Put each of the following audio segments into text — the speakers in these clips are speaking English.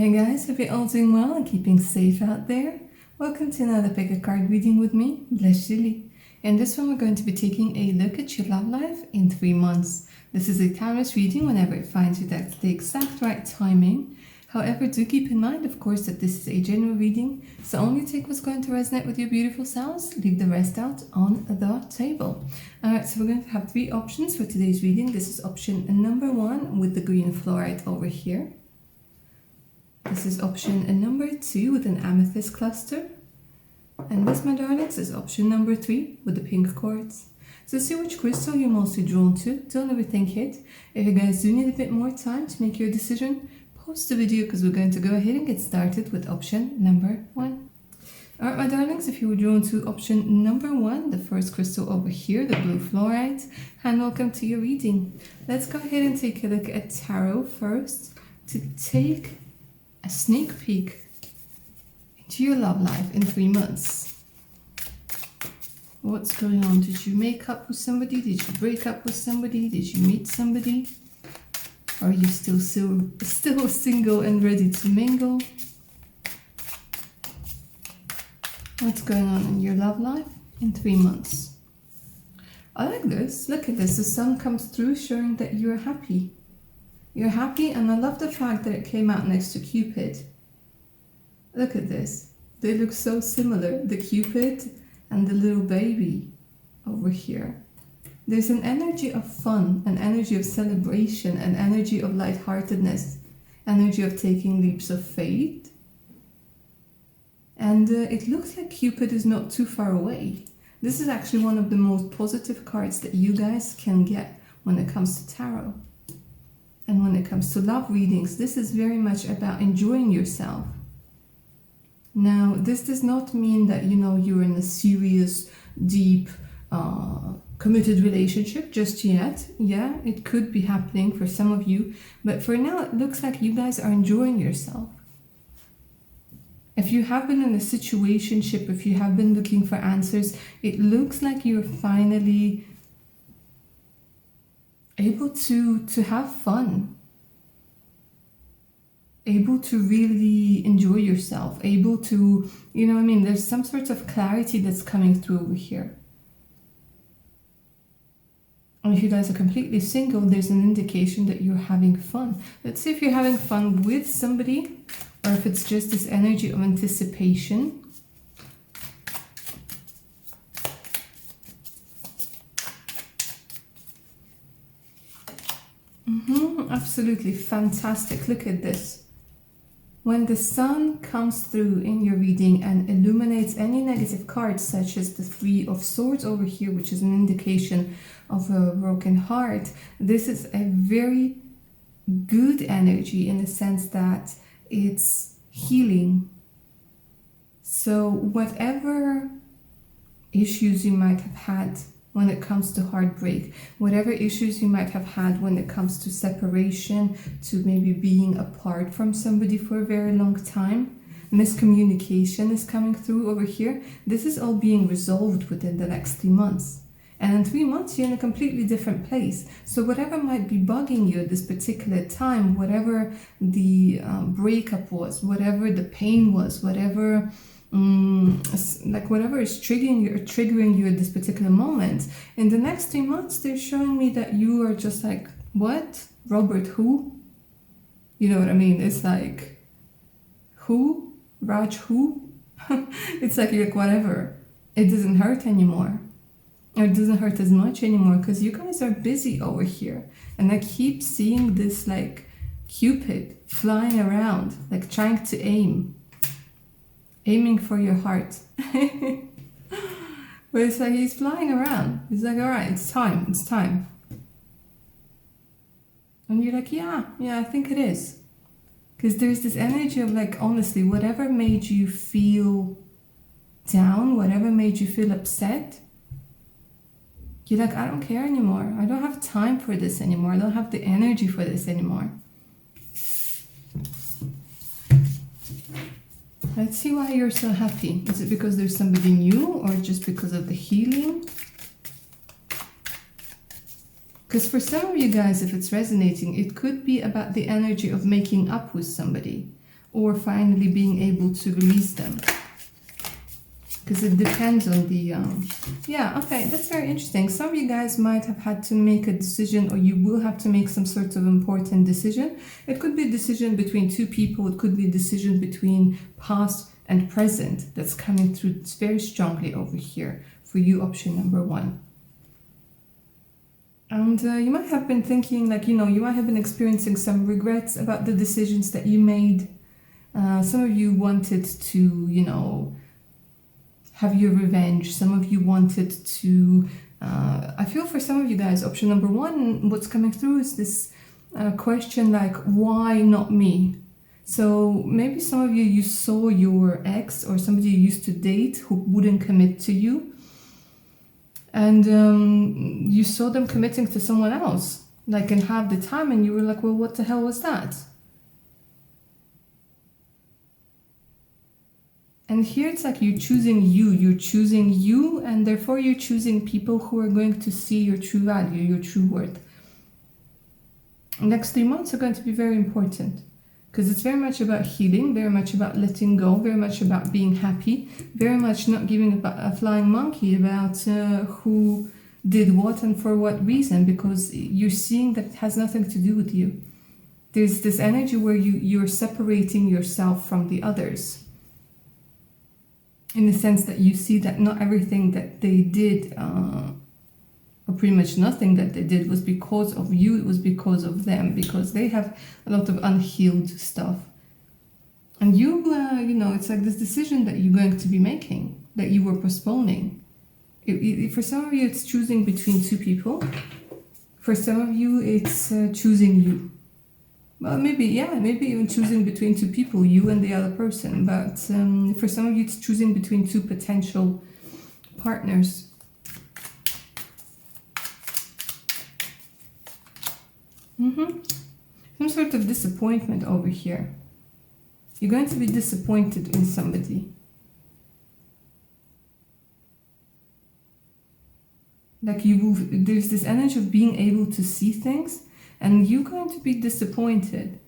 Hey guys, hope you're all doing well and keeping safe out there. Welcome to another pick a card reading with me, Blush Lily. In this one we're going to be taking a look at your love life in 3 months. This is a timeless reading whenever it finds you that's the exact right timing. However, do keep in mind, of course, that this is a general reading, so only take what's going to resonate with your beautiful selves, leave the rest out on the table. Alright, so we're going to have 3 options for today's reading. This is option number 1 with the green fluorite over here. This is option number 2 with an amethyst cluster. And this, my darlings, is option number 3 with the pink quartz. So see which crystal you're mostly drawn to. Don't overthink it. If you guys do need a bit more time to make your decision, pause the video because we're going to go ahead and get started with option number 1. Alright, my darlings, if you were drawn to option number 1, the first crystal over here, the blue fluorite, and welcome to your reading. Let's go ahead and take a look at tarot first to take a sneak peek into your love life in 3 months. What's going on? Did you make up with somebody? Did you break up with somebody? Did you meet somebody? Are you still single and ready to mingle? What's going on in your love life in 3 months? I like this. Look at this. The sun comes through showing that you're happy. You're happy, and I love the fact that it came out next to Cupid. Look at this. They look so similar, the Cupid and the little baby over here. There's an energy of fun, an energy of celebration, an energy of lightheartedness, energy of taking leaps of faith. And it looks like Cupid is not too far away. This is actually one of the most positive cards that you guys can get when it comes to tarot. And when it comes to love readings, this is very much about enjoying yourself. Now, this does not mean that, you're in a serious, deep, committed relationship just yet. Yeah, it could be happening for some of you. But for now, it looks like you guys are enjoying yourself. If you have been in a situationship, if you have been looking for answers, it looks like you're finally able to have fun, able to really enjoy yourself, able to, there's some sort of clarity that's coming through over here. And if you guys are completely single, there's an indication that you're having fun. Let's see if you're having fun with somebody or if it's just this energy of anticipation. Absolutely fantastic. Look at this. When the sun comes through in your reading and illuminates any negative cards, such as the 3 of Swords over here, which is an indication of a broken heart, this is a very good energy in the sense that it's healing. So whatever issues you might have had when it comes to heartbreak, whatever issues you might have had when it comes to separation, to maybe being apart from somebody for a very long time, miscommunication is coming through over here. This is all being resolved within the next 3 months. And in 3 months, you're in a completely different place. So whatever might be bugging you at this particular time, whatever the breakup was, whatever the pain was, whatever is triggering you at this particular moment, in the next 3 months they're showing me that you are just like, what? Robert who? You know what I mean? It's like, who? Raj who? It's like you're like, whatever. It doesn't hurt anymore. Or it doesn't hurt as much anymore because you guys are busy over here. And I keep seeing this like Cupid flying around, like trying to aiming for your heart. But it's like he's flying around. He's like, all right, it's time. And you're like, yeah, I think it is. Because there's this energy of like, honestly, whatever made you feel down, whatever made you feel upset, you're like, I don't care anymore. I don't have time for this anymore. I don't have the energy for this anymore. Let's see why you're so happy. Is it because there's somebody new or just because of the healing? Because for some of you guys, if it's resonating, it could be about the energy of making up with somebody. or finally being able to release them. Because it depends on the, yeah, okay, that's very interesting. Some of you guys might have had to make a decision, or you will have to make some sort of important decision. It could be a decision between two people. It could be a decision between past and present that's coming through very strongly over here for you, option number 1. And you might have been thinking, like, you might have been experiencing some regrets about the decisions that you made. Some of you wanted to, have your revenge. Some of you wanted to, I feel for some of you guys, option number 1, what's coming through is this question like, why not me? So maybe some of you saw your ex or somebody you used to date who wouldn't commit to you. And you saw them committing to someone else, like in half the time, and you were like, well, what the hell was that? And here it's like you're choosing you, and therefore you're choosing people who are going to see your true value, your true worth. Next 3 months are going to be very important, because it's very much about healing, very much about letting go, very much about being happy, very much not giving a flying monkey about who did what and for what reason, because you're seeing that it has nothing to do with you. There's this energy where you're separating yourself from the others, in the sense that you see that not everything that they did, or pretty much nothing that they did, was because of you. It was because of them, because they have a lot of unhealed stuff. And it's like this decision that you're going to be making, that you were postponing. For some of you, it's choosing between two people. For some of you, it's choosing you. Well, maybe even choosing between two people, you and the other person. But for some of you, it's choosing between two potential partners. Some sort of disappointment over here. You're going to be disappointed in somebody. Like there's this energy of being able to see things, and you're going to be disappointed,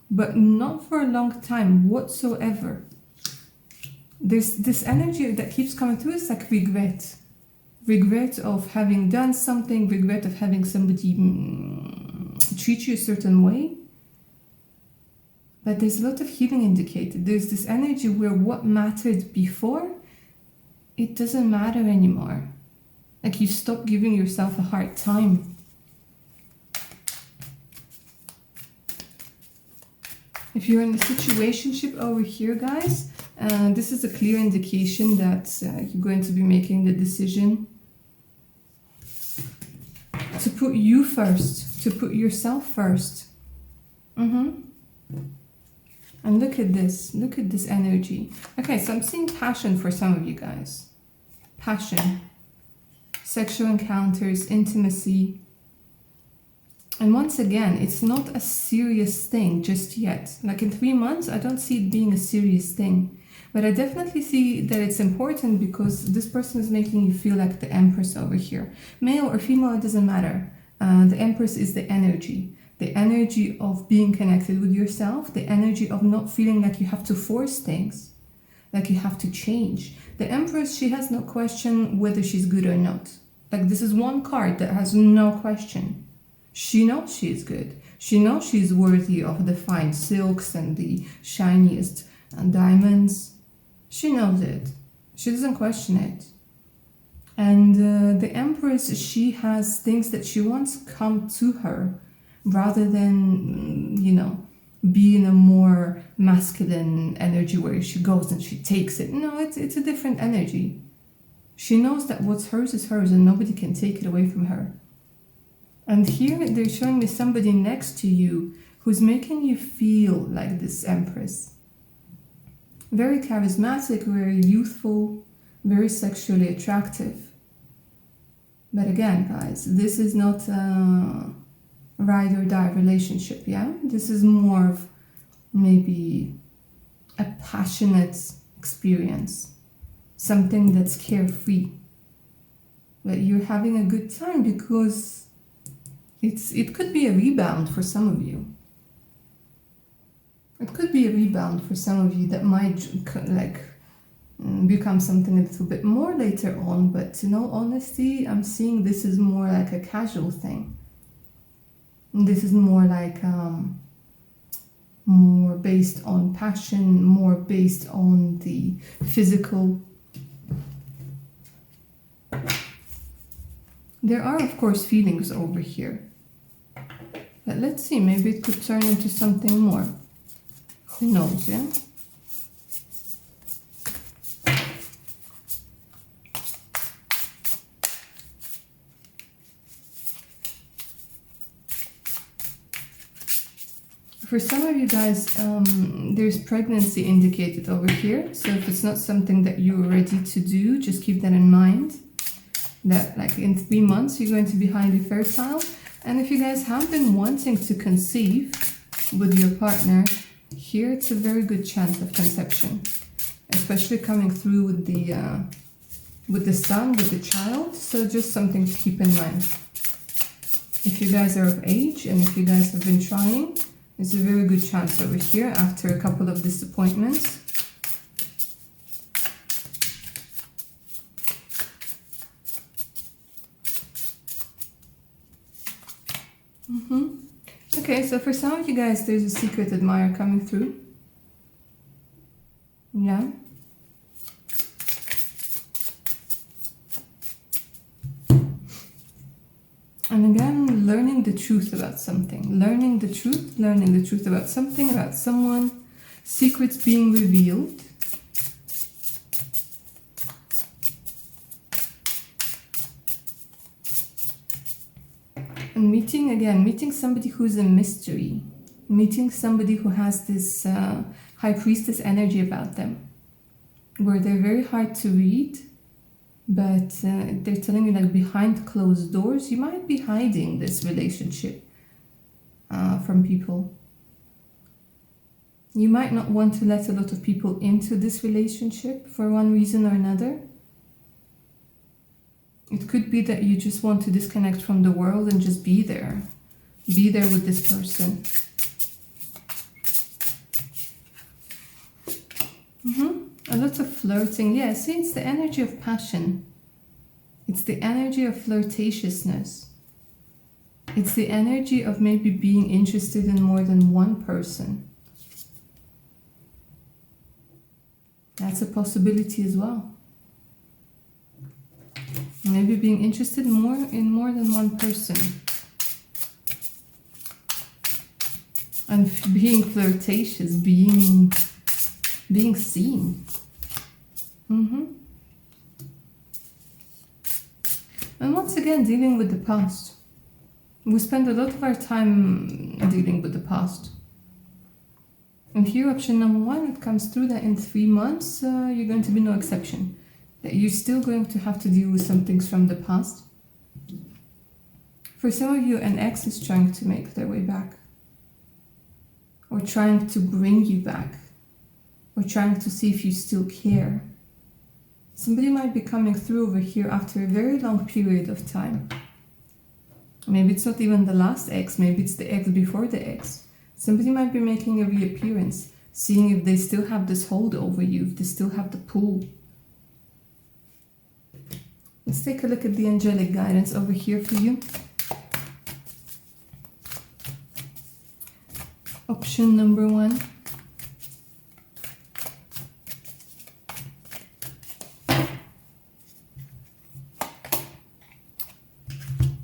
but not for a long time whatsoever. There's this energy that keeps coming through. It's like regret. Regret of having done something, regret of having somebody treat you a certain way. But there's a lot of healing indicated. There's this energy where what mattered before, it doesn't matter anymore. Like you stop giving yourself a hard time. If you're in a situationship over here, guys, this is a clear indication that you're going to be making the decision to put you first, to put yourself first. And look at this energy. Okay, so I'm seeing passion for some of you guys. Passion, sexual encounters, intimacy. And once again, it's not a serious thing just yet. Like in 3 months, I don't see it being a serious thing. But I definitely see that it's important because this person is making you feel like the Empress over here. Male or female, it doesn't matter. The Empress is the energy. The energy of being connected with yourself. The energy of not feeling like you have to force things. Like you have to change. The Empress, she has no question whether she's good or not. Like this is one card that has no question. She knows she's good. She knows she's worthy of the fine silks and the shiniest diamonds. She knows it. She doesn't question it. And the Empress, she has things that she wants come to her rather than, be in a more masculine energy where she goes and she takes it. No, it's a different energy. She knows that what's hers is hers and nobody can take it away from her. And here they're showing me somebody next to you who's making you feel like this Empress. Very charismatic, very youthful, very sexually attractive. But again, guys, this is not a ride or die relationship, yeah? This is more of maybe a passionate experience. Something that's carefree. But you're having a good time because it could be a rebound for some of you. It could be a rebound for some of you that might like become something a little bit more later on, but in all honesty, I'm seeing this is more like a casual thing. This is more like more based on passion, more based on the physical. There are, of course, feelings over here. But let's see, maybe it could turn into something more. Who knows, yeah? For some of you guys, there's pregnancy indicated over here. So if it's not something that you're ready to do, just keep that in mind. That like in 3 months, you're going to be highly fertile. And if you guys have been wanting to conceive with your partner, here it's a very good chance of conception. Especially coming through with the son, with the child. So just something to keep in mind. If you guys are of age and if you guys have been trying, it's a very good chance over here after a couple of disappointments. Okay, so for some of you guys, there's a secret admirer coming through. Yeah. And again, learning the truth about something. Learning the truth about something, about someone. Secrets being revealed. And meeting somebody who's a mystery. Meeting somebody who has this high priestess energy about them. Where they're very hard to read. But they're telling you like behind closed doors, you might be hiding this relationship from people. You might not want to let a lot of people into this relationship for one reason or another. It could be that you just want to disconnect from the world and just be there. Be there with this person. A lot of flirting. Yeah, see, it's the energy of passion. It's the energy of flirtatiousness. It's the energy of maybe being interested in more than one person. That's a possibility as well. Maybe being interested in more than one person. And being flirtatious, being seen. And once again, dealing with the past. We spend a lot of our time dealing with the past. And here, option number 1, it comes through that in 3 months, you're going to be no exception. That you're still going to have to deal with some things from the past. For some of you, an ex is trying to make their way back. Or trying to bring you back. Or trying to see if you still care. Somebody might be coming through over here after a very long period of time. Maybe it's not even the last ex, maybe it's the ex before the ex. Somebody might be making a reappearance, seeing if they still have this hold over you, if they still have the pull. Let's take a look at the angelic guidance over here for you. Option number 1.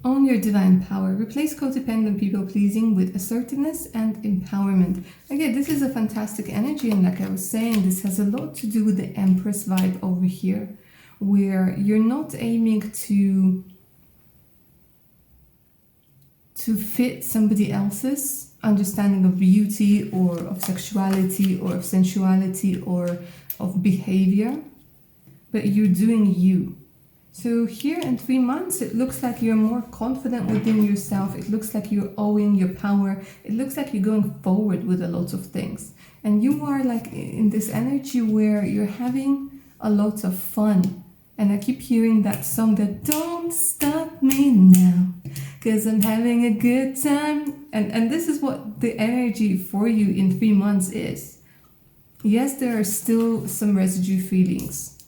Own your divine power. Replace codependent people-pleasing with assertiveness and empowerment. Again, this is a fantastic energy, and like I was saying, this has a lot to do with the Empress vibe over here, where you're not aiming to fit somebody else's understanding of beauty or of sexuality or of sensuality or of behavior, but you're doing you. So here in 3 months, it looks like you're more confident within yourself. It looks like you're owning your power. It looks like you're going forward with a lot of things. And you are like in this energy where you're having a lot of fun. And I keep hearing that song that don't stop me now, 'cause I'm having a good time. And this is what the energy for you in 3 months is. Yes, there are still some residue feelings,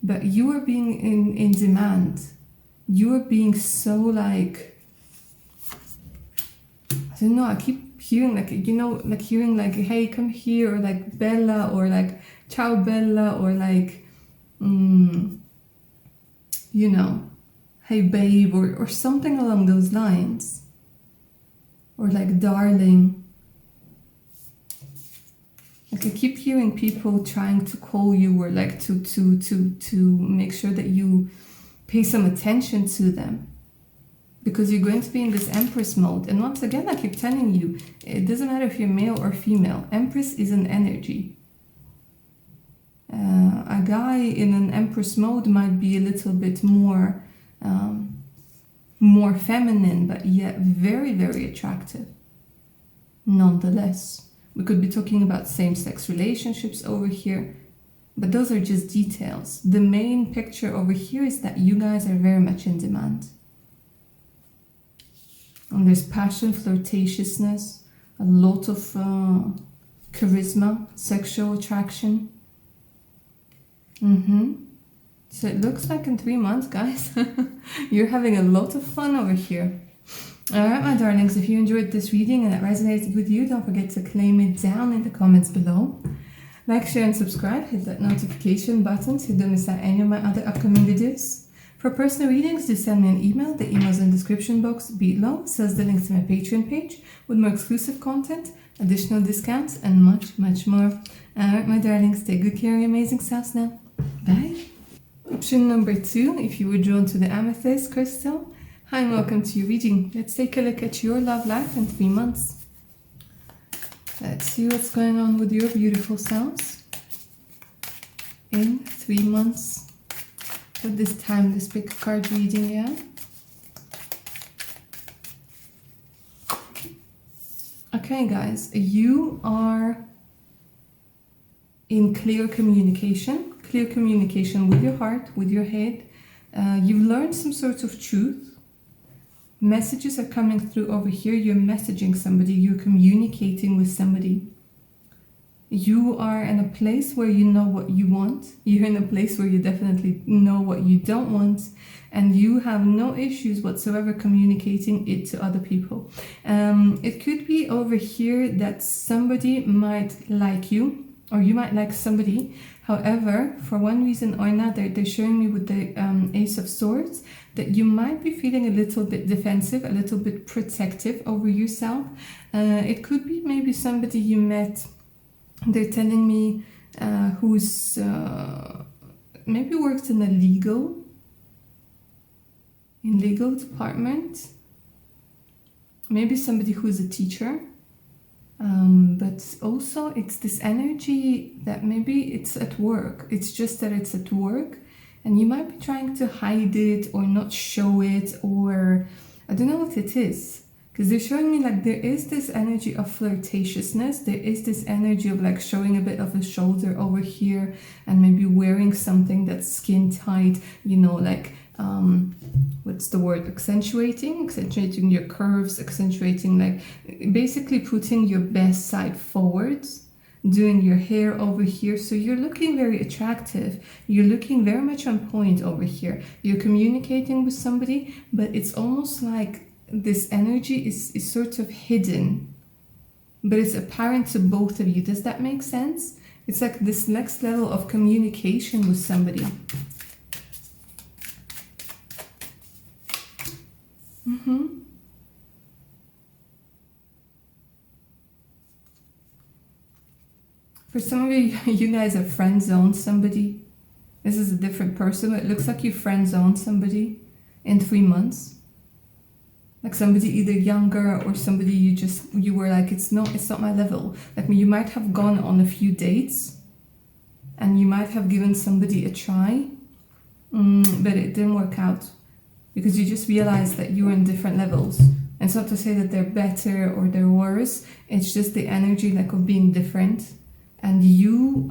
but you are being in demand. You are being so like, I don't know, I keep hearing like, you know, like hearing like, hey, come here, or like Bella, or like ciao Bella, or like, you know, hey babe, or something along those lines. Or like darling. Like I keep hearing people trying to call you, or like to make sure that you pay some attention to them. Because you're going to be in this Empress mode. And once again, I keep telling you, it doesn't matter if you're male or female. Empress is an energy. A guy in an Empress mode might be a little bit more feminine, but yet very, very attractive. Nonetheless, we could be talking about same-sex relationships over here, but those are just details. The main picture over here is that you guys are very much in demand. And there's passion, flirtatiousness, a lot of charisma, sexual attraction. So it looks like in 3 months, guys, you're having a lot of fun over here. Alright, my darlings, if you enjoyed this reading and it resonated with you, don't forget to claim it down in the comments below. Like, share and subscribe, hit that notification button so you don't miss out any of my other upcoming videos. For personal readings, do send me an email. The email's in the description box below, so the links to my Patreon page with more exclusive content, additional discounts, and much, much more. Alright, my darlings, take good care of your amazing selves now. Bye. Option number 2, if you were drawn to the amethyst crystal, hi and welcome to your reading. Let's take a look at your love life in 3 months. Let's see what's going on with your beautiful selves in 3 months. But this time, this big card reading, yeah? Okay, guys, you are in clear communication with your heart, with your head. You've learned some sort of truth. Messages are coming through over here. You're messaging somebody, you're communicating with somebody. You are in a place where you know what you want. You're in a place where you definitely know what you don't want. And you have no issues whatsoever communicating it to other people. It could be over here that somebody might like you, or you might like somebody. However, for one reason or another, they're showing me with the Ace of Swords that you might be feeling a little bit defensive, a little bit protective over yourself. It could be maybe somebody you met, they're telling me, who's maybe works in a legal department. Maybe somebody who's a teacher. But also it's this energy that maybe it's at work. It's just that it's at work and you might be trying to hide it or not show it, or I don't know what it is. Because they're showing me like there is this energy of flirtatiousness. There is this energy of like showing a bit of a shoulder over here and maybe wearing something that's skin tight, you know, like what's the word, accentuating your curves, accentuating, like basically putting your best side forwards, doing your hair over here. So you're looking very attractive, you're looking very much on point over here. You're communicating with somebody, but it's almost like this energy is sort of hidden, but it's apparent to both of you. Does that make sense? It's like this next level of communication with somebody. For some of you, you guys have friend zoned somebody. This is a different person, but it looks like you friend zoned somebody in 3 months. Like somebody either younger or somebody you were like, it's not my level. Like you might have gone on a few dates and you might have given somebody a try, but it didn't work out because you just realized that you were in different levels. And it's not to say that they're better or they're worse. It's just the energy like of being different. And you,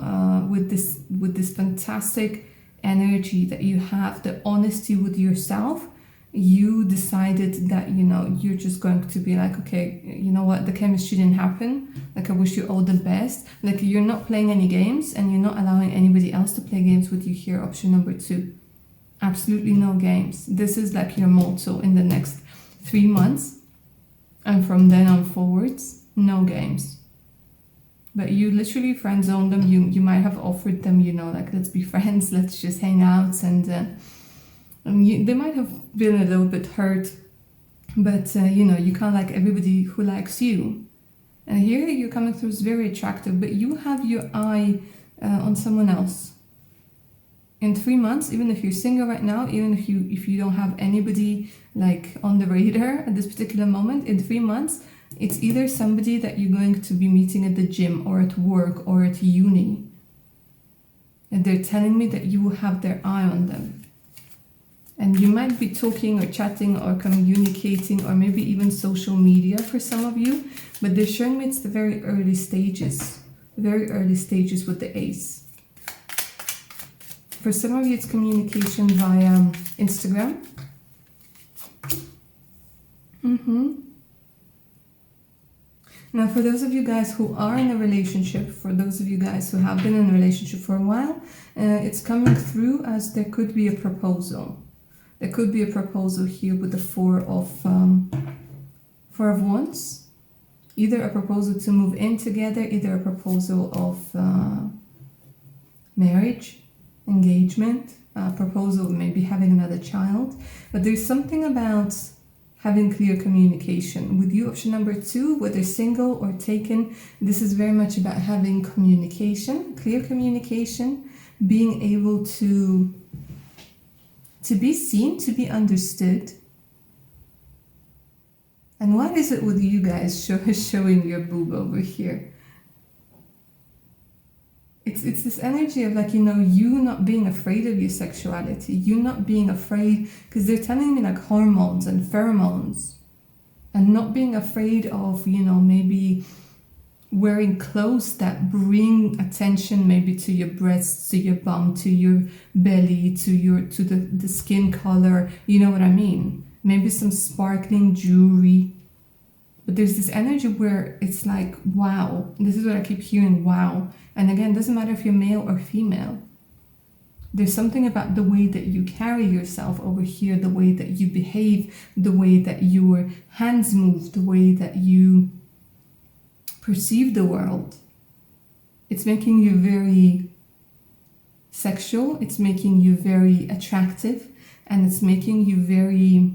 with this fantastic energy that you have, the honesty with yourself, you decided that, you know, you're just going to be like, okay, you know what, the chemistry didn't happen. Like, I wish you all the best. Like, you're not playing any games and you're not allowing anybody else to play games with you here. Option number 2. Absolutely no games. This is like your motto in the next 3 months. And from then on forwards, no games. But you literally friend zone them. You might have offered them, you know, like, let's be friends, let's just hang out. And they might have been a little bit hurt. But, you know, you can't like everybody who likes you. And here you're coming through as very attractive, but you have your eye on someone else. In 3 months, even if you're single right now, even if you don't have anybody like on the radar at this particular moment, in 3 months, it's either somebody that you're going to be meeting at the gym or at work or at uni. And they're telling me that you will have their eye on them. And you might be talking or chatting or communicating or maybe even social media for some of you, but they're showing me it's the very early stages with the ace. For some of you, it's communication via Instagram. Now, for those of you guys who are in a relationship, for those of you guys who have been in a relationship for a while, it's coming through as there could be a proposal. There could be a proposal here with the Four of Wands. Either a proposal to move in together, either a proposal of marriage, engagement, proposal, maybe having another child. But there's something about having clear communication. With you, option number 2, whether single or taken, this is very much about having communication, clear communication, being able to be seen, to be understood. And what is it with you guys showing your boob over here? It's this energy of like, you know, you not being afraid of your sexuality, you not being afraid, because they're telling me like hormones and pheromones, and not being afraid of, you know, maybe wearing clothes that bring attention maybe to your breasts, to your bum, to your belly, to the skin color, you know what I mean? Maybe some sparkling jewelry. But there's this energy where it's like, wow, this is what I keep hearing, wow. And again, it doesn't matter if you're male or female. There's something about the way that you carry yourself over here, the way that you behave, the way that your hands move, the way that you perceive the world. It's making you very sexual, it's making you very attractive, and it's making you very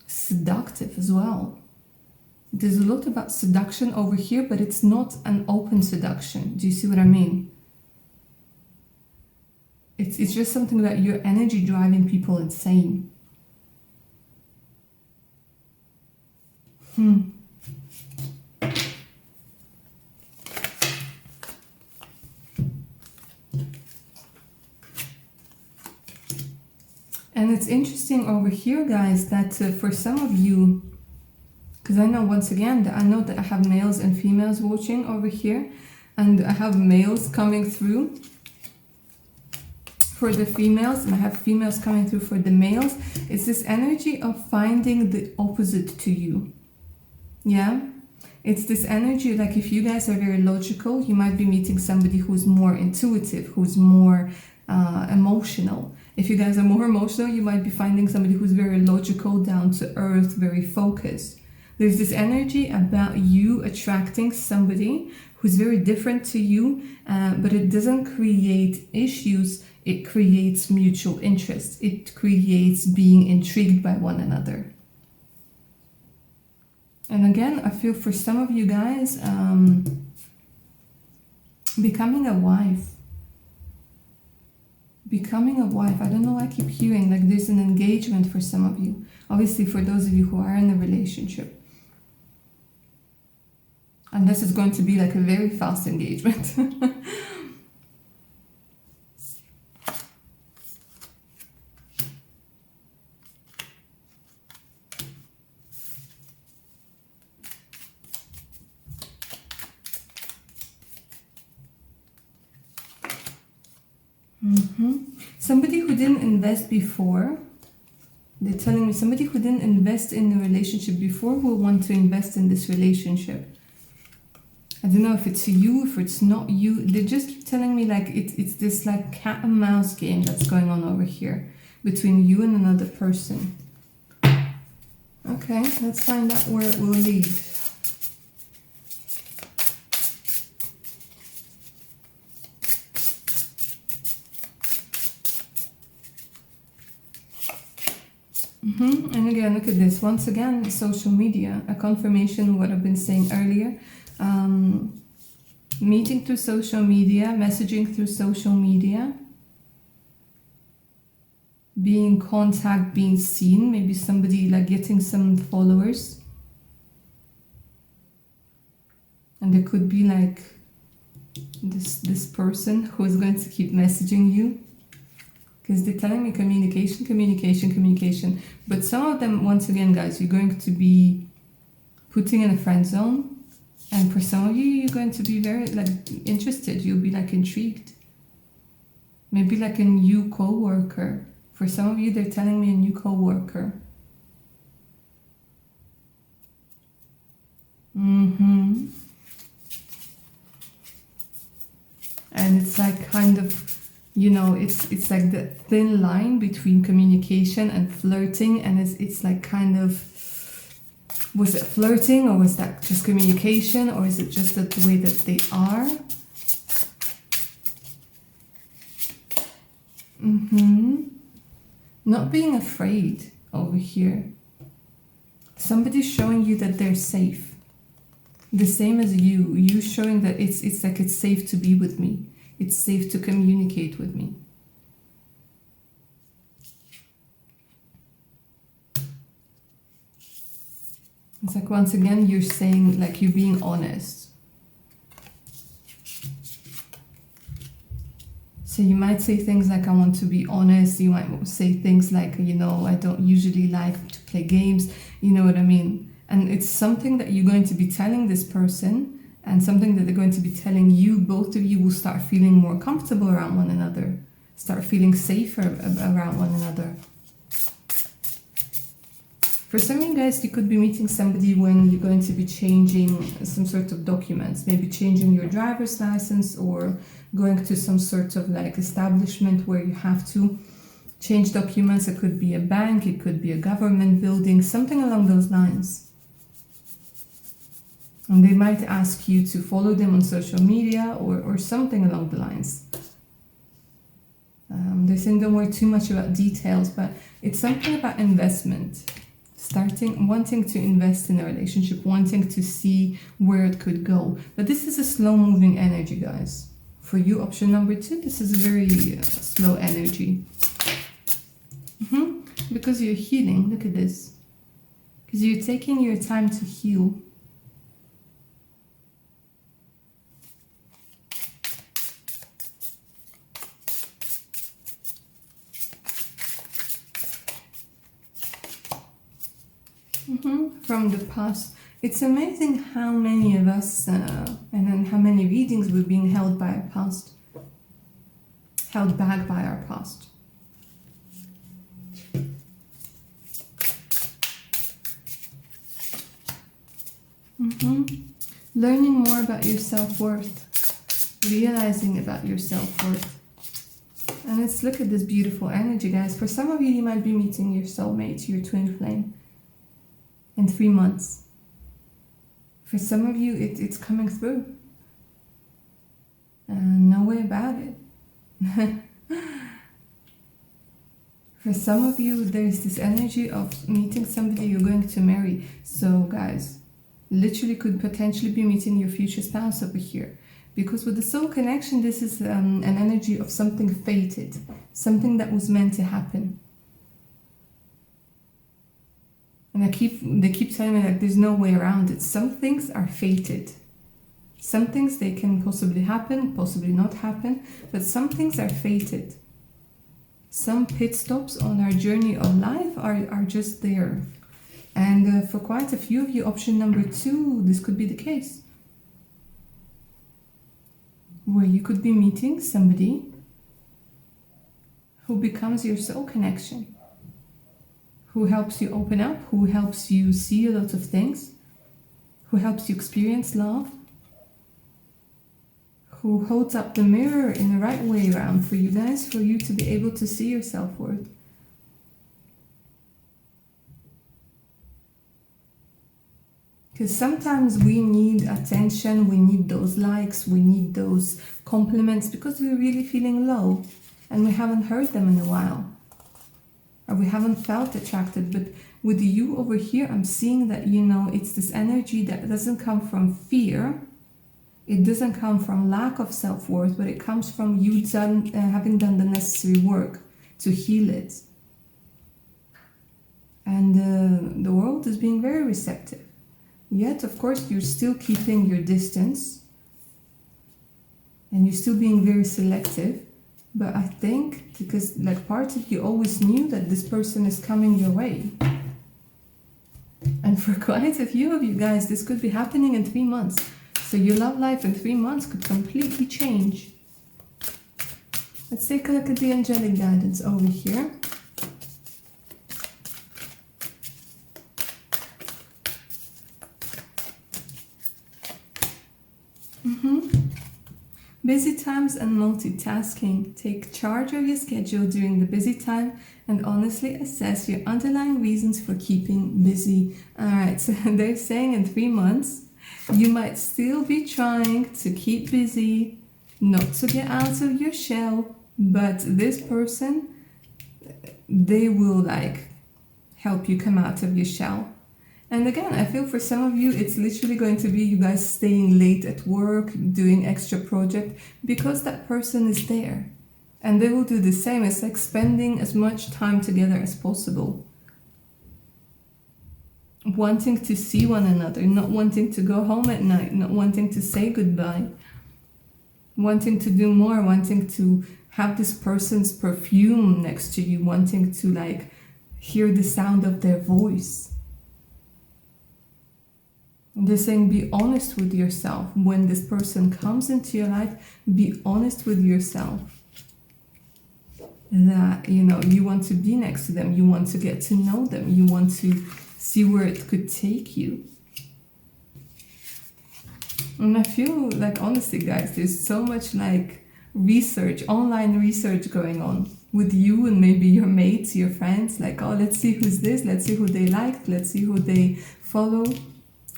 seductive as well. There's a lot about seduction over here, but it's not an open seduction. Do you see what I mean? It's just something about your energy driving people insane. And it's interesting over here, guys, that for some of you, because I know once again that I have males and females watching over here, and I have males coming through for the females, and I have females coming through for the males. It's this energy of finding the opposite to you. Yeah? It's this energy, like if you guys are very logical, you might be meeting somebody who's more intuitive, who's more emotional. If you guys are more emotional, you might be finding somebody who's very logical, down to earth, very focused. There's this energy about you attracting somebody who's very different to you, but it doesn't create issues. It creates mutual interest. It creates being intrigued by one another. And again, I feel for some of you guys, becoming a wife. Becoming a wife. I don't know, I keep hearing like there's an engagement for some of you. Obviously, for those of you who are in a relationship. Unless it's going to be like a very fast engagement. Somebody who didn't invest before, They're telling me somebody who didn't invest in the relationship before will want to invest in this relationship. I don't know if it's you, if it's not you. They just keep telling me like it's this like cat and mouse game that's going on over here between you and another person. Okay, let's find out where it will lead. And again, look at this. Once again, social media, a confirmation of what I've been saying earlier. Meeting through social media, messaging through social media, being in contact, being seen, maybe somebody like getting some followers. And there could be like this person who is going to keep messaging you. Because they're telling me communication, communication, communication. But some of them, once again, guys, you're going to be putting in a friend zone. And for some of you, you're going to be very like interested. You'll be like intrigued. Maybe like a new co-worker. For some of you, they're telling me a new co-worker. And it's like kind of, you know, it's like the thin line between communication and flirting, and it's like kind of, was it flirting or was that just communication, or is it just the way that they are? Not being afraid over here. Somebody's showing you that they're safe. The same as you showing that it's like it's safe to be with me. It's safe to communicate with me. It's like, once again, you're saying, like, you're being honest. So you might say things like, I want to be honest. You might say things like, you know, I don't usually like to play games. You know what I mean? And it's something that you're going to be telling this person, and something that they're going to be telling you. Both of you will start feeling more comfortable around one another. Start feeling safer around one another. For some of you guys, you could be meeting somebody when you're going to be changing some sort of documents. Maybe changing your driver's license, or going to some sort of like establishment where you have to change documents. It could be a bank, it could be a government building, something along those lines. And they might ask you to follow them on social media or something along the lines. They're saying don't worry too much about details, but it's something about investment. Wanting to invest in a relationship, wanting to see where it could go. But this is a slow-moving energy, guys. For you, option number 2, this is a very slow energy. Because you're healing, look at this. Because you're taking your time to heal. From the past. It's amazing how many of us and then how many readings we're being held by our past, held back by our past. Learning more about your self-worth, realizing about your self-worth. And let's look at this beautiful energy, guys. For some of you, you might be meeting your soulmate, your twin flame, in 3 months. For some of you, it's coming through. No way about it. For some of you, there's this energy of meeting somebody you're going to marry. So guys, literally could potentially be meeting your future spouse over here. Because with the soul connection, this is an energy of something fated, something that was meant to happen. And they keep telling me that there's no way around it. Some things are fated. Some things, they can possibly happen, possibly not happen, but some things are fated. Some pit stops on our journey of life are just there. And for quite a few of you, option number 2, this could be the case. Where you could be meeting somebody who becomes your soul connection. who helps you open up, who helps you see a lot of things, who helps you experience love, who holds up the mirror in the right way around for you guys, for you to be able to see your self-worth. Because sometimes we need attention, we need those likes, we need those compliments because we're really feeling low and we haven't heard them in a while. Or we haven't felt attracted. But with you over here, I'm seeing that, you know, it's this energy that doesn't come from fear. It doesn't come from lack of self-worth, but it comes from you having done the necessary work to heal it. And the world is being very receptive. Yet, of course, you're still keeping your distance and you're still being very selective. But I think because like part of you always knew that this person is coming your way. And for quite a few of you guys, this could be happening in 3 months. So your love life in 3 months could completely change. Let's take a look at the angelic guidance over here. Busy times and multitasking. Take charge of your schedule during the busy time and honestly assess your underlying reasons for keeping busy. Alright, so they're saying in 3 months, you might still be trying to keep busy, not to get out of your shell, but this person, they will like help you come out of your shell. And again, I feel for some of you, it's literally going to be you guys staying late at work, doing extra project, because that person is there. And they will do the same. It's like spending as much time together as possible. Wanting to see one another, not wanting to go home at night, not wanting to say goodbye. Wanting to do more, wanting to have this person's perfume next to you, wanting to like hear the sound of their voice. They're saying be honest with yourself. When this person comes into your life, be honest with yourself. That, you know, you want to be next to them. You want to get to know them. You want to see where it could take you. And I feel like, honestly, guys, there's so much like research, online research going on with you and maybe your mates, your friends. Like, oh, let's see who's this. Let's see who they liked. Let's see who they follow.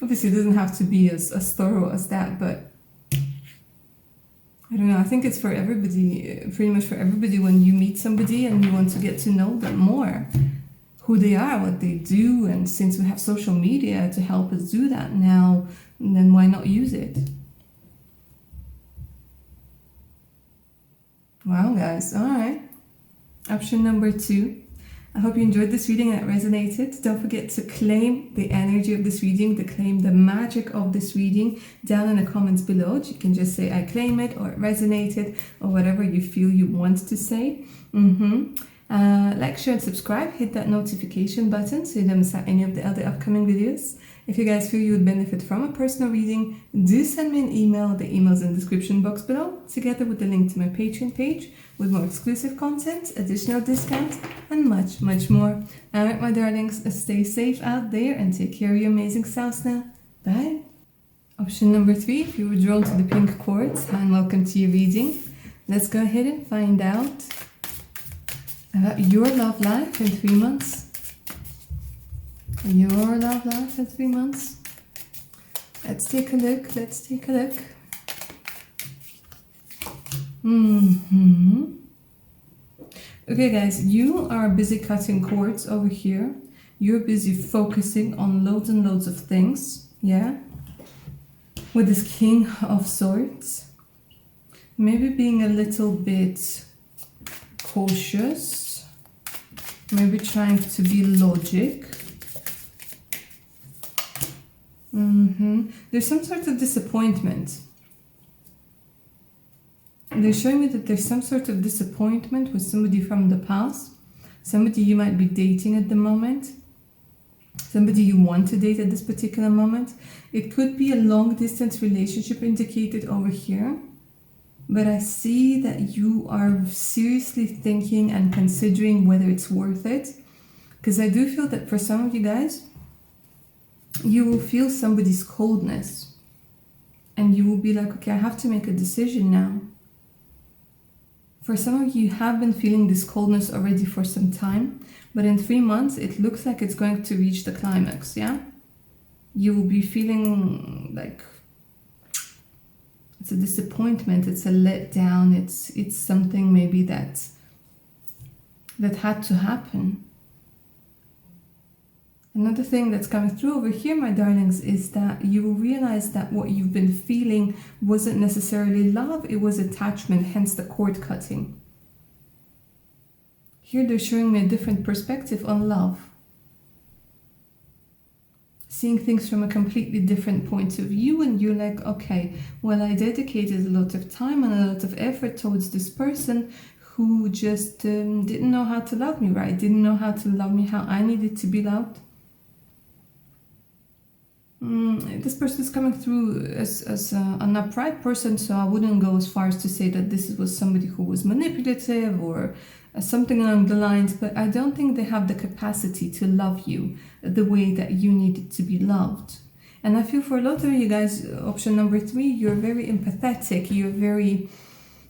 Obviously, it doesn't have to be as thorough as that, but I don't know. I think it's for everybody, pretty much for everybody, when you meet somebody and you want to get to know them more, who they are, what they do. And since we have social media to help us do that now, then why not use it? Wow, guys. All right. Option number 2. I hope you enjoyed this reading and it resonated. Don't forget to claim the energy of this reading, to claim the magic of this reading down in the comments below. You can just say, I claim it, or it resonated, or whatever you feel you want to say. Like, share, and subscribe. Hit that notification button so you don't miss out any of the other upcoming videos. If you guys feel you would benefit from a personal reading, do send me an email. The email's in the description box below, together with the link to my Patreon page with more exclusive content, additional discounts, and much, much more. Alright, my darlings, stay safe out there and take care of your amazing selves now. Bye. Option number 3, if you were drawn to the pink quartz, hi and welcome to your reading. Let's go ahead and find out about your love life in 3 months. Your love life in 3 months. Let's take a look. Let's take a look. Okay, guys, you are busy cutting cords over here. You're busy focusing on loads and loads of things. Yeah. With this King of Swords. Maybe being a little bit cautious. Maybe trying to be logic. There's some sort of disappointment. They're showing me that there's some sort of disappointment with somebody from the past. Somebody you might be dating at the moment. Somebody you want to date at this particular moment. It could be a long distance relationship indicated over here. But I see that you are seriously thinking and considering whether it's worth it Because I do feel that for some of you guys, you will feel somebody's coldness. And you will be like, okay, I have to make a decision now. For some of you, you have been feeling this coldness already for some time. But in 3 months, it looks like it's going to reach the climax, yeah? You will be feeling like it's a disappointment, it's a letdown, it's something maybe that had to happen. Another thing that's coming through over here, my darlings, is that you will realize that what you've been feeling wasn't necessarily love, it was attachment, hence the cord cutting. Here they're showing me a different perspective on love. Seeing things from a completely different point of view, and you're like, okay, well, I dedicated a lot of time and a lot of effort towards this person who just didn't know how to love me right, didn't know how to love me how I needed to be loved. This person is coming through as an upright person, so I wouldn't go as far as to say that this was somebody who was manipulative or something along the lines, but I don't think they have the capacity to love you the way that you needed to be loved. And I feel for a lot of you guys, option number 3, you're very empathetic, you're very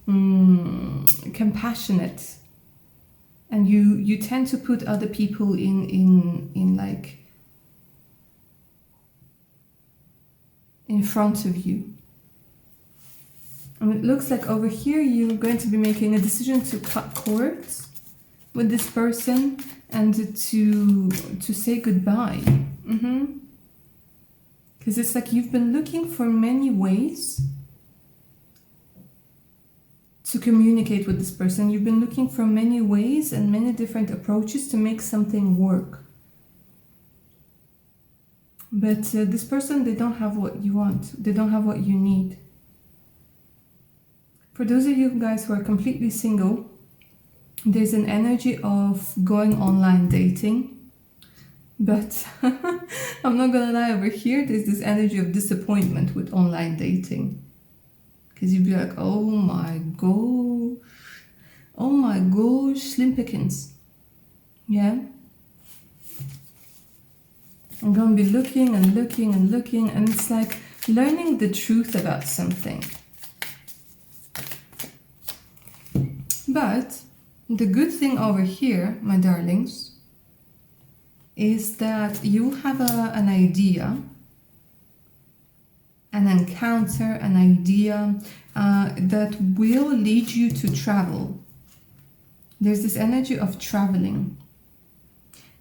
compassionate, and you tend to put other people in like in front of you. And it looks like over here you're going to be making a decision to cut cords with this person and to say goodbye. Because it's like you've been looking for many ways to communicate with this person. You've been looking for many ways and many different approaches to make something work. But this person, they don't have what you want. They don't have what you need. For those of you guys who are completely single, there's an energy of going online dating. But I'm not gonna lie, over here, there's this energy of disappointment with online dating. Because you'd be like, oh my gosh, slim pickings. Yeah? I'm gonna be looking and looking and looking, and it's like learning the truth about something. But the good thing over here, my darlings, is that you have an idea, an encounter, an idea that will lead you to travel. There's this energy of traveling.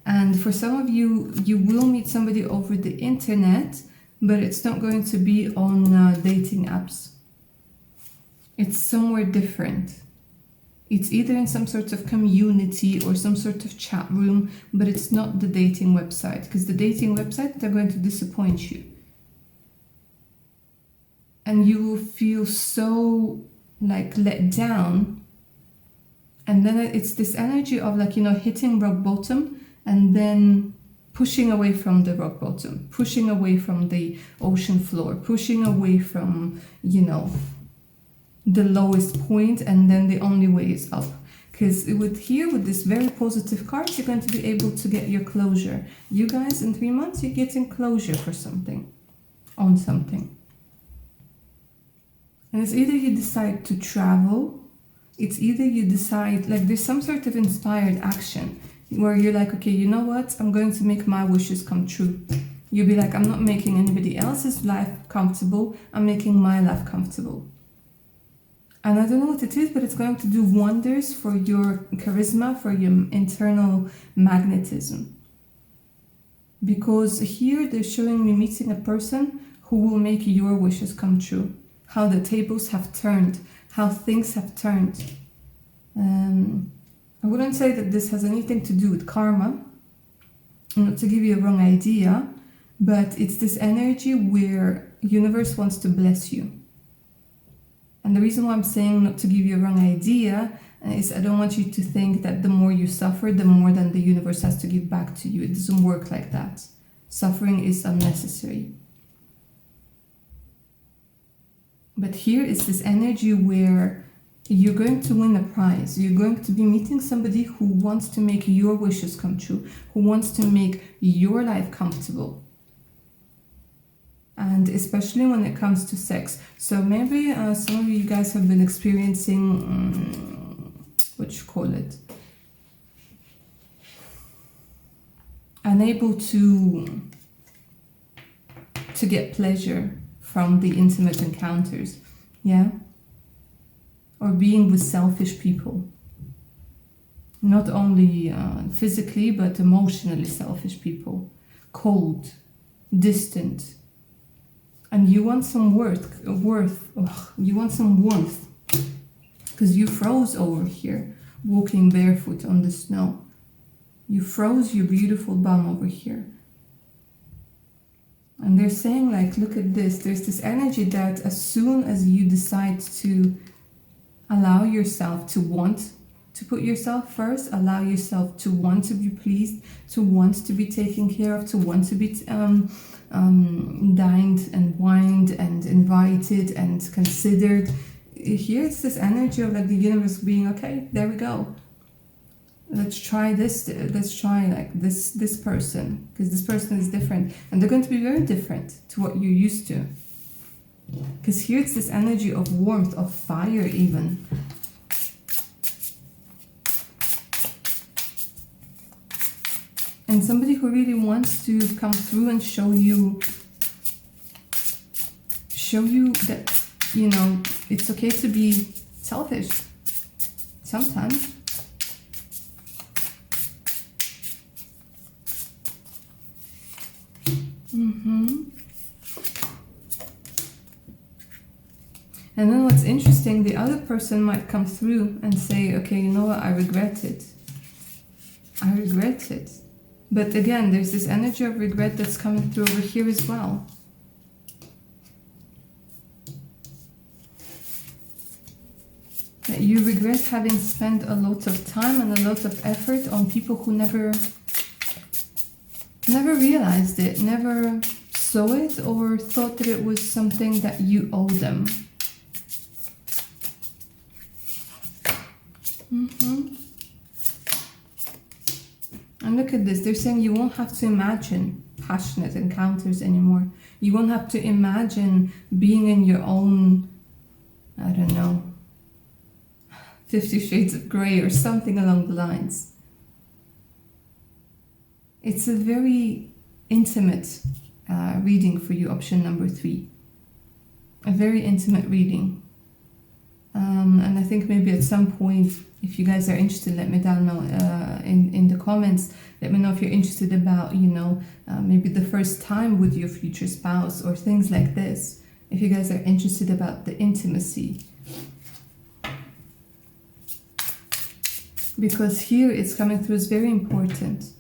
And for some of you, you will meet somebody over the internet, but it's not going to be on dating apps. It's somewhere different. It's either in some sort of community or some sort of chat room, but it's not the dating website, because the dating website, they're going to disappoint you. And you will feel so like let down. And then it's this energy of like, hitting rock bottom and then pushing away from the rock bottom, pushing away from the ocean floor, pushing away from, the lowest point, and then the only way is up. Because with this very positive card, you're going to be able to get your closure. You guys, in 3 months, you're getting closure for something, on something. And it's either you decide to travel, it's either you decide, like there's some sort of inspired action where you're like, okay, you know what? I'm going to make my wishes come true. You'll be like, I'm not making anybody else's life comfortable, I'm making my life comfortable. And I don't know what it is, but it's going to do wonders for your charisma, for your internal magnetism. Because here they're showing me meeting a person who will make your wishes come true. How the tables have turned, how things have turned. I wouldn't say that this has anything to do with karma, not to give you a wrong idea, but it's this energy where the universe wants to bless you. And the reason why I'm saying not to give you a wrong idea is I don't want you to think that the more you suffer, the more than the universe has to give back to you. It doesn't work like that. Suffering is unnecessary. But here is this energy where You're going to win a prize. You're going to be meeting somebody who wants to make your wishes come true, who wants to make your life comfortable. And especially when it comes to sex. So maybe some of you guys have been experiencing, what you call it? Unable to get pleasure from the intimate encounters. Yeah? Or being with selfish people. Not only physically, but emotionally selfish people. Cold, distant. And you want some you want some warmth. Because you froze over here, walking barefoot on the snow. You froze your beautiful bum over here. And they're saying, like, look at this. There's this energy that as soon as you decide to allow yourself to want to put yourself first, allow yourself to want to be pleased, to want to be taken care of, to want to be dined and wined and invited and considered. Here's this energy of like the universe being, okay, there we go. Let's try this. Let's try like this person, because this person is different, and they're going to be very different to what you're used to. Because here it's this energy of warmth, of fire even. And somebody who really wants to come through and show you that, you know, it's okay to be selfish sometimes. And then what's interesting, the other person might come through and say, okay, you know what, I regret it. I regret it. But again, there's this energy of regret that's coming through over here as well. That you regret having spent a lot of time and a lot of effort on people who never realized it, never saw it, or thought that it was something that you owe them. And look at this, they're saying you won't have to imagine passionate encounters anymore. You won't have to imagine being in your own, I don't know, 50 Shades of Grey or something along the lines. It's a very intimate reading for you, option number 3. A very intimate reading. And I think maybe at some point, if you guys are interested, let me down know in the comments. Let me know if you're interested about, you know, maybe the first time with your future spouse or things like this. If you guys are interested about the intimacy. Because here it's coming through as very important.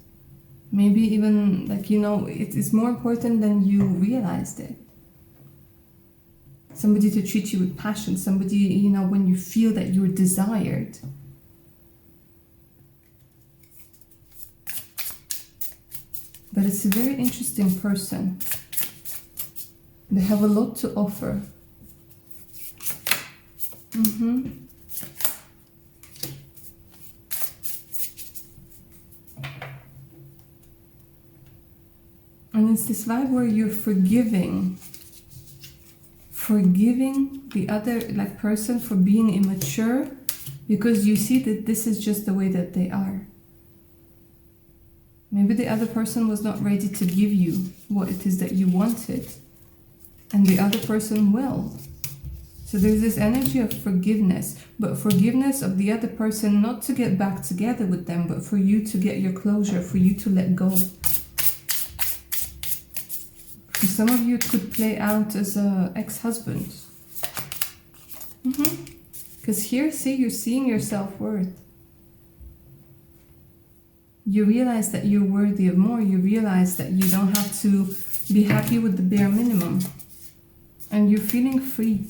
Maybe even, like, you know, it is more important than you realized it. Somebody to treat you with passion. Somebody, you know, when you feel that you're desired. But it's a very interesting person. They have a lot to offer. And it's this vibe where you're forgiving the other person for being immature, because you see that this is just the way that they are. Maybe the other person was not ready to give you what it is that you wanted, and the other person will. So there's this energy of forgiveness, but forgiveness of the other person, not to get back together with them, but for you to get your closure, for you to let go. For some of you, it could play out as an ex-husband. Because here, see, you're seeing your self-worth. You realize that you're worthy of more. You realize that you don't have to be happy with the bare minimum. And you're feeling free.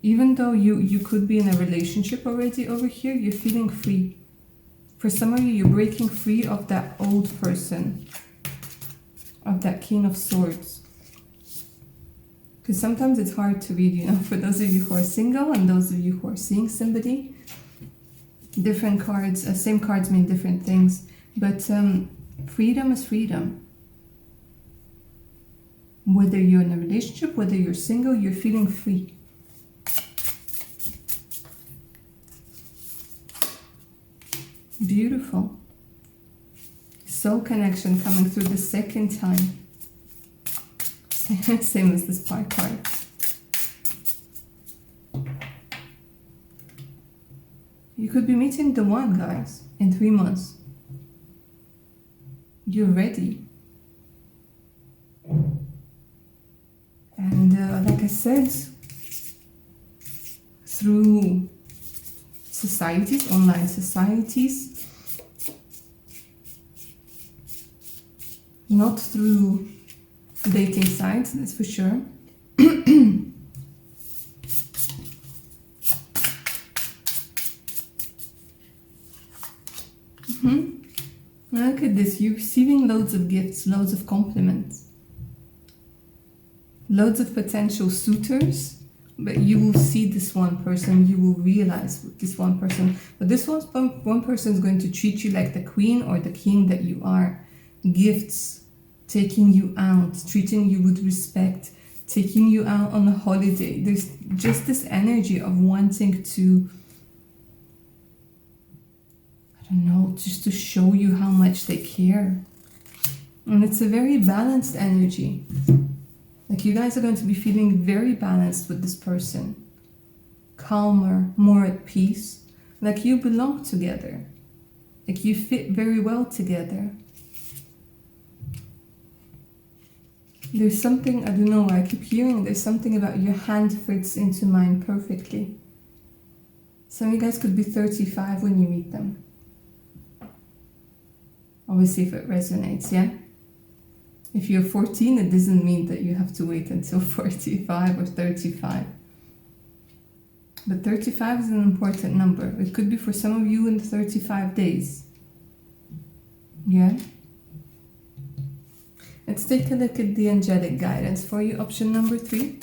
Even though you could be in a relationship already over here, you're feeling free. For some of you, you're breaking free of that old person. Of that King of Swords. because sometimes it's hard to read, you know, for those of you who are single and those of you who are seeing somebody. Different cards, same cards mean different things, but freedom is freedom. Whether you're in a relationship, whether you're single, you're feeling free. Beautiful. Soul connection coming through the second time. Same as the spark card. You could be meeting the one, guys, in 3 months. You're ready. And like I said, through societies, online societies, not through dating sites, that's for sure. Look at this, you're receiving loads of gifts, loads of compliments, loads of potential suitors, but you will see this one person, you will realize this one person, but this one person is going to treat you like the queen or the king that you are. Gifts, taking you out, treating you with respect, taking you out on a holiday. There's just this energy of wanting to, I don't know, just to show you how much they care. And it's a very balanced energy. Like you guys are going to be feeling very balanced with this person. Calmer, more at peace. Like you belong together. Like you fit very well together. There's something, I don't know why I keep hearing, there's something about your hand fits into mine perfectly. Some of you guys could be 35 when you meet them. Always see if it resonates, yeah? If you're 14, it doesn't mean that you have to wait until 45 or 35. But 35 is an important number. It could be for some of you in 35 days. Yeah? Let's take a look at the angelic guidance for you, option number 3.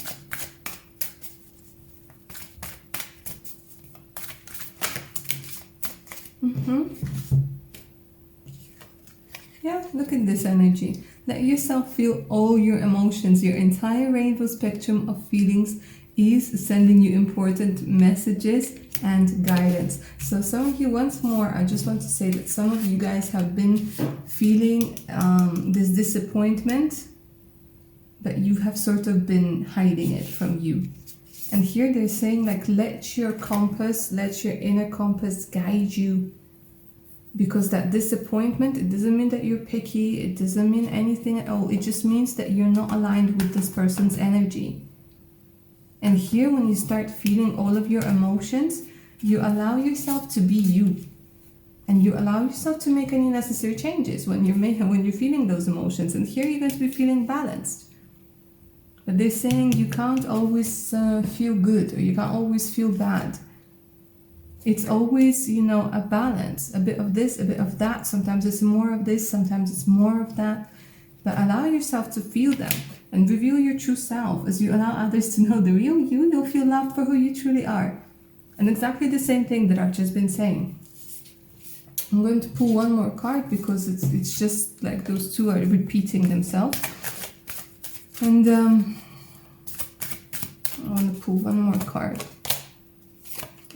Yeah, look at this energy. Let yourself feel all your emotions. Your entire rainbow spectrum of feelings is sending you important messages and guidance. So some of you, once more, I just want to say that some of you guys have been feeling this disappointment, but you have sort of been hiding it from you. And here they're saying, like, let your compass, let your inner compass guide you. Because that disappointment, it doesn't mean that you're picky, it doesn't mean anything at all. It just means that you're not aligned with this person's energy. And here, when you start feeling all of your emotions, you allow yourself to be you. And you allow yourself to make any necessary changes when you're feeling those emotions. And here you're going to be feeling balanced. But they're saying you can't always feel good, or you can't always feel bad. It's always, you know, a balance, a bit of this, a bit of that. Sometimes it's more of this, sometimes it's more of that. But allow yourself to feel them and reveal your true self. As you allow others to know the real you, you'll feel loved for who you truly are. And exactly the same thing that I've just been saying. I'm going to pull one more card because it's just like those two are repeating themselves. And I want to pull one more card.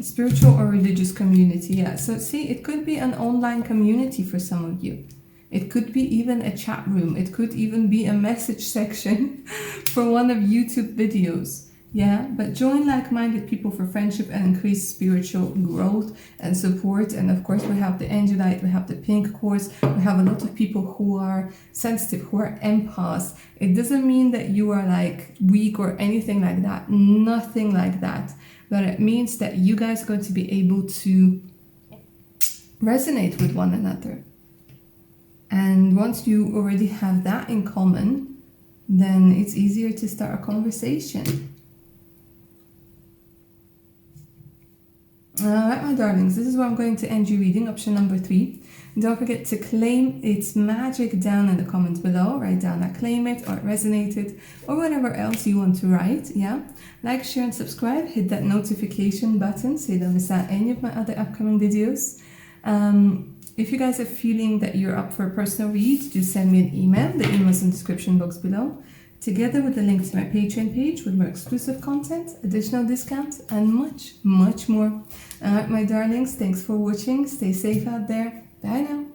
Spiritual or religious community, yeah. So see, it could be an online community for some of you. It could be even a chat room. It could even be a message section for one of YouTube videos. Yeah, but join like-minded people for friendship and increase spiritual growth and support. And of course, we have the Angelite, we have the Pink Quartz, we have a lot of people who are sensitive, who are empaths. It doesn't mean that you are like weak or anything like that. Nothing like that. But it means that you guys are going to be able to resonate with one another. And once you already have that in common, then it's easier to start a conversation. Alright, my darlings, this is where I'm going to end your reading, option number 3. Don't forget to claim its magic down in the comments below. Write down that claim it or it resonated or whatever else you want to write. Yeah. Like, share, and subscribe. Hit that notification button so you don't miss out any of my other upcoming videos. If you guys are feeling that you're up for a personal read, do send me an email. The email's in the description box below, together with the link to my Patreon page with more exclusive content, additional discounts, and much, much more. Alright, my darlings, thanks for watching. Stay safe out there. Bye now.